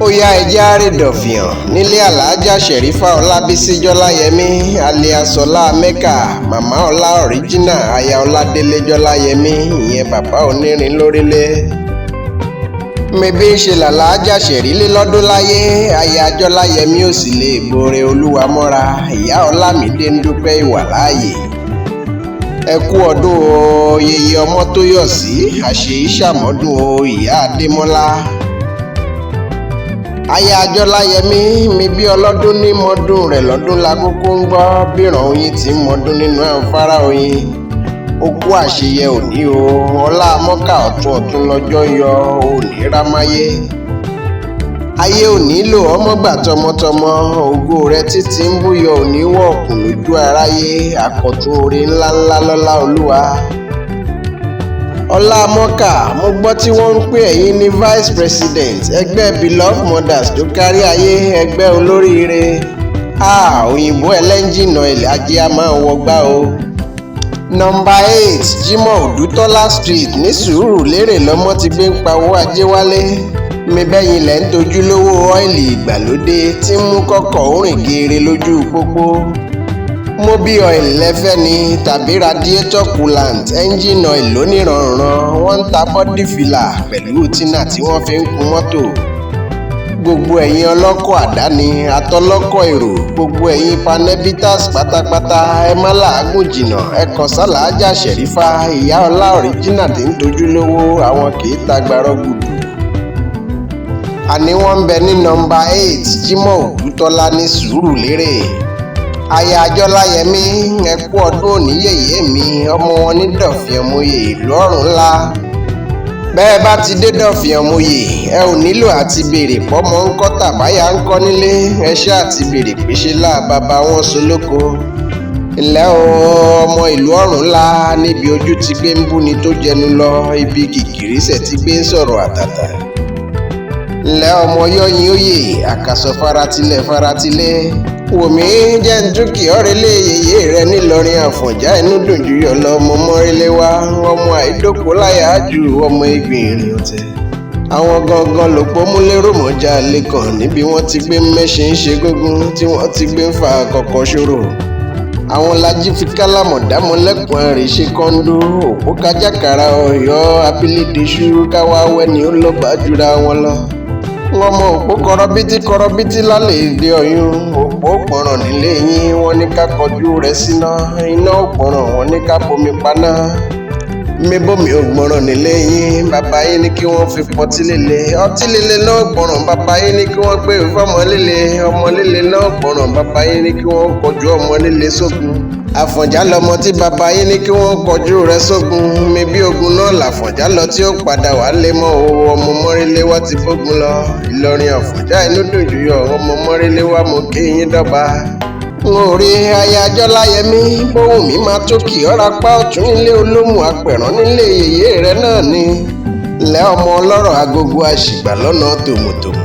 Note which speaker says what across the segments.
Speaker 1: ó yá ẹjẹ́ àrídọ̀fìàn nílé aláàjà Sherifa Ọlábísí Jọláyẹmí alias Ọlá Mẹ́kà màmá Ọlá Ọ̀ríjínà aya Ọládélé Jọláyẹmí ìyẹn bàbá onírin lórílẹ̀. mebí ṣe làlájà Ṣẹ̀rílé lọ́dún láyé aya Jọláyẹmí ò sì lè gbòòrè olúwa mọ́ra ìyá Ọlámídé ń dúpẹ́ ìwà láàyè. ẹ kú ọdún o yèyé ọmọ tó yọ̀ sí àṣeyí ṣàmọ́dún o ìyá Adémọ́lá. aya Jọláyẹmí mi bí ọlọ́dún ní mọ́dún rẹ̀ lọ́dún lákòókò ń gbọ́ bíràn oyin tí ń mọ́dún nínú àǹfààrà oyin. ó kú àṣeyẹ òní o ọlá mọ́kà ọ̀tún ọ̀tún lọ́jọ́ yọ òní rámáyé. ayé ò nílò ọmọgbà tọmọtọmọ ògo rẹ títí ń búyọ òní wọ̀ọ̀kùn lójú aráyé àkọ́tún oore ńláńlá lọ́lá olúwa. Ọlá Mọ́kà mo gbọ́ tí wọ́n ń pè ẹ̀yin ní vice president ẹgbẹ́ beloved mothers tó kárí ayé ẹgbẹ́ olóríire. òyìnbó ẹlẹ́ńjìnà ajé a máa wọgbá o. nọ́mbà 8 Jimoh Odútọ́lá street ní Sùúrùlérè lọ́mọ ti gbé ń pawó ajé wálé. mi bẹ́yìn lẹ́ ń tojú lówó ọ́ìlì ìgbàlódé tí ń mú kọ́kọ́ òrìn geere lójú pópó. mobi oil lẹ́fẹ́ ni tàbí radiator coolant engine oil lóníranran wọ́n ń ta body filler pẹ̀lú tínà tí wọ́n fi ń kun mọ́tò. gbogbo ẹ̀yin ọlọ́kọ̀ àdáni àtọlọ́kọ̀ èrò gbogbo ẹ̀yin panebitas pátápátá ẹ má làágùn jìnnà ẹ kàn sálàájà Sherifa ìyá Ọlá Ọ̀ríjínà tí ń tojú lówó àwọn kì í tagbárọ́ gùdù. àní wọ́n ń bẹ ní nọ́mbà 8 Jimoh Odútọ́lá ní Sùúrùlérè. aya Jọláyẹmí ẹ kú ọdún òní yèyé mi ọmọ wọn ní Ìdọ̀fìàn Mòye ìlú ọ̀run ńlá. bẹ́ẹ̀ bá ti dé Ìdọ̀fìàn Mòye ẹ ò nílò àti béèrè pọ́mọ ń kọ́ tàbáyà ń kọ́ nílé ẹ ṣáà ti béèrè pé ṣe láà bàbá wọn solóko. ilẹ̀ ọmọ ìlú ọ̀run ńlá níbi ojú ti gbé ń búni tó jẹnu lọ ibi kìkìrísẹ̀ ti gbé ń sọ̀rọ̀ àtàtà. ilẹ̀ ọmọ yọ̀yìn òye àkàsọ̀ faratilẹ̀ wòmí jẹ́ ń dúkìá ọ̀rẹ́lẹ̀ yèyé rẹ nílọrin àfọ̀njá inú dùn jù yọ lọ ọmọ mọ́rẹ́lẹ́ wá ọmọ àìdókò láyà jù ọmọ ìgbìn ìrìn ọ̀tẹ̀. àwọn gangan ló pọ́ múlẹ́rò mọ́jà lẹ́kàn níbi wọ́n ti gbé mẹ́ṣin ń ṣe gógún tí wọ́n ti gbé ń fa àkọ́kọ́ ṣòro. àwọn lají fi kálámọ̀ dámọ́lẹ́kùn àrè ṣe kọ́ńdó òpó kájàkàrà ọ̀yọ́ abílédèṣú káwá wẹ́ni ó lọ́ba jura wọn lọ. wọ́n mọ òpó kọrọbítí lálẹ́ èdè ọ̀yún òpó pọ̀ràn nílé yín wọ́n ní ká kọjú rẹ̀ síná iná òpọ̀ràn wọ́n ní ká bomi paná. mébòmí ògbọ̀ràn nílé yín bàbá yín ní kí wọ́n fi pọtí líle ọtí líle náà gbọ̀ràn bàbá yín ní kí wọ́n gbé fọmọ líle ọmọ líle náà gbọ̀ràn bàbá yín ní kí wọ́n kọjú ọmọ líle sógun. àfọ̀njá lọmọ tí bàbá yín ní kí wọ́n kọjú rẹ̀ sógun mebí ogun náà làfọ̀njá lọ tí ó padà wá lé mọ́ o ọmọ mọ́rílé wá ti bógun lọ Ìlọrin àfọ̀njá inú dùn jù yọ ọmọ mọ́rílé wá mo kí yín dọ́gba. n ò rí aya Jọláyẹmí bóun mi máa tó kì ọ́ra pa ọ̀tún ilé olómù apẹ̀rán nílé yèyé rẹ náà ni. ilẹ̀ ọmọ ọlọ́rọ̀ agogo àṣìgbà lọ́nà tòmùtòmù.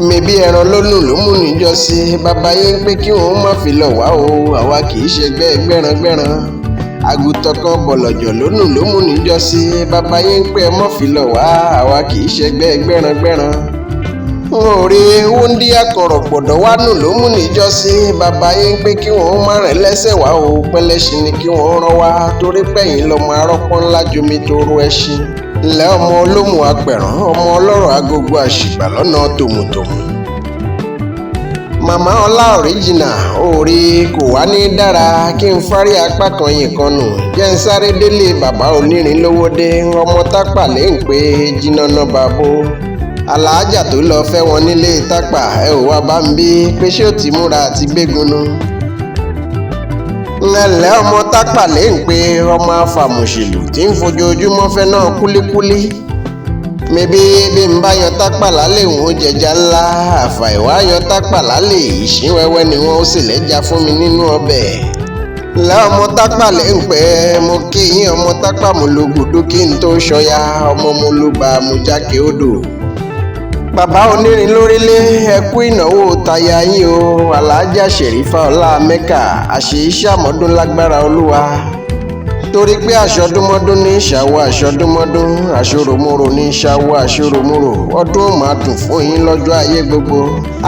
Speaker 1: mebí ẹran lónù ló mú níjọ́sí bàbá yín pé kí wọ́n má fi lọ wá o àwa kì í ṣe gbẹ́rangbẹ́ran. àgùntàn kan bọ̀lọ̀jọ̀ lónù ló mú níjọ́sí bàbá yín pé ẹ má fi lọ wá àwa kì í ṣe gbẹ́rangbẹ́ran. n ò rí wúndí akọ̀rọ̀ pọ̀dọ̀ wá nù ló mú níjọ́sí bàbá yín pé kí wọ́n má rìn lẹ́sẹ̀ wá o pẹ́lẹ́ṣin ni kí wọ́n rán wá torí pẹ̀yìn lọ́mọ arọ́pọ́ ńlá jomi tó ro ẹṣin. ilẹ̀ ọmọ olómù apẹ̀rán ọmọ ọlọ́rọ̀ agogo àṣìgbà lọ́nà tòmùtòmù. màmá Ọlá Ọ̀ríjínà òòrè kò wá ní dára kí n fárí apá kan yìí kan nù jẹ́ ń sáré délé bàbá onírin lówó dé ọmọ Tápà lè ń pé jiná náà bàbó. aláàjà tó lọ fẹ́ wọn nílé Tápà ẹ ò wá bá ń bí pé ṣé ò ti múra àti gbégunnu. ńlẹ̀ ọmọ Tápà lè ń pe ọmọ afàmùṣèlú tí ń fojoojúmọ́ fẹ́ náà kúlíkúlí. mebí bí n bá yan Tápà lálẹ́ òun jẹja ńlá àfàìwá yan Tápà lálẹ́ ìṣín wẹ́wẹ́ ni wọ́n ó sì lẹ́ja fún mi nínú ọbẹ̀. ńlẹ̀ ọmọ Tápà lè ń pẹ́ mo kí yín ọmọ Tápà mo lo gbòdó kí n tó ṣọya ọmọ mo ló bá mo jákè odò. bàbá onírin lórílẹ̀ ẹ kú ìnáwó táyà yín o aláàjà Sherifa Ọlá Mẹ́kà àṣeyí ṣàmọ́dún lágbára olúwa. torí pé aṣọdúnmọ́dún ní ṣàwọ̀ aṣọdúnmọ́dún, aṣòròmorò ní ṣàwọ̀ aṣòròmorò. Ọdún ó máa dùn fún yín lọ́jọ́ ayé gbogbo.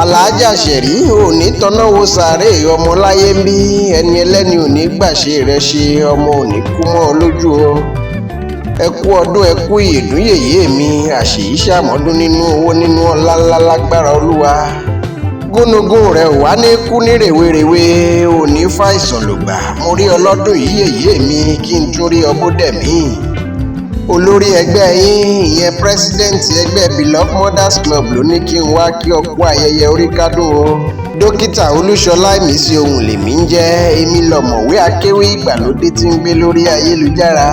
Speaker 1: Aláàjà Ṣẹ̀rí òní tọ́náwó sàárè ọmọ láyé ń bí, ẹni ẹlẹ́ni òní gbàṣe rẹ̀ ṣe, ọmọ òní kú mọ́ ọ lójú o. Ẹ kú ọdún, ẹ kú ìyèdún yèyé mi, àṣèyí ṣàmọ́dún nínú owó nínú ọlá ńlá lágbára Olúwa. Gúnugún rẹ̀ wá ní kú ní rèwerèwe, òní fàìsàn lògbà. Mo rí ọlọ́dún yìí yèyé mi, kí n tún rí ọbọ̀dẹ̀mí. Olórí ẹgbẹ́ yín, ìyẹn pírẹsidẹ́ǹtì ẹgbẹ́ Beloved Mothers Club ló ní kí n wá kí ọ kú ayẹyẹ orí kádùn o. Dókítà Olúṣọlá Ìmísí ohun lèmi ń jẹ́, èmi lọ̀mọ̀wé akéwì ìgbàlódé tí ń gbé lórí ayélujára.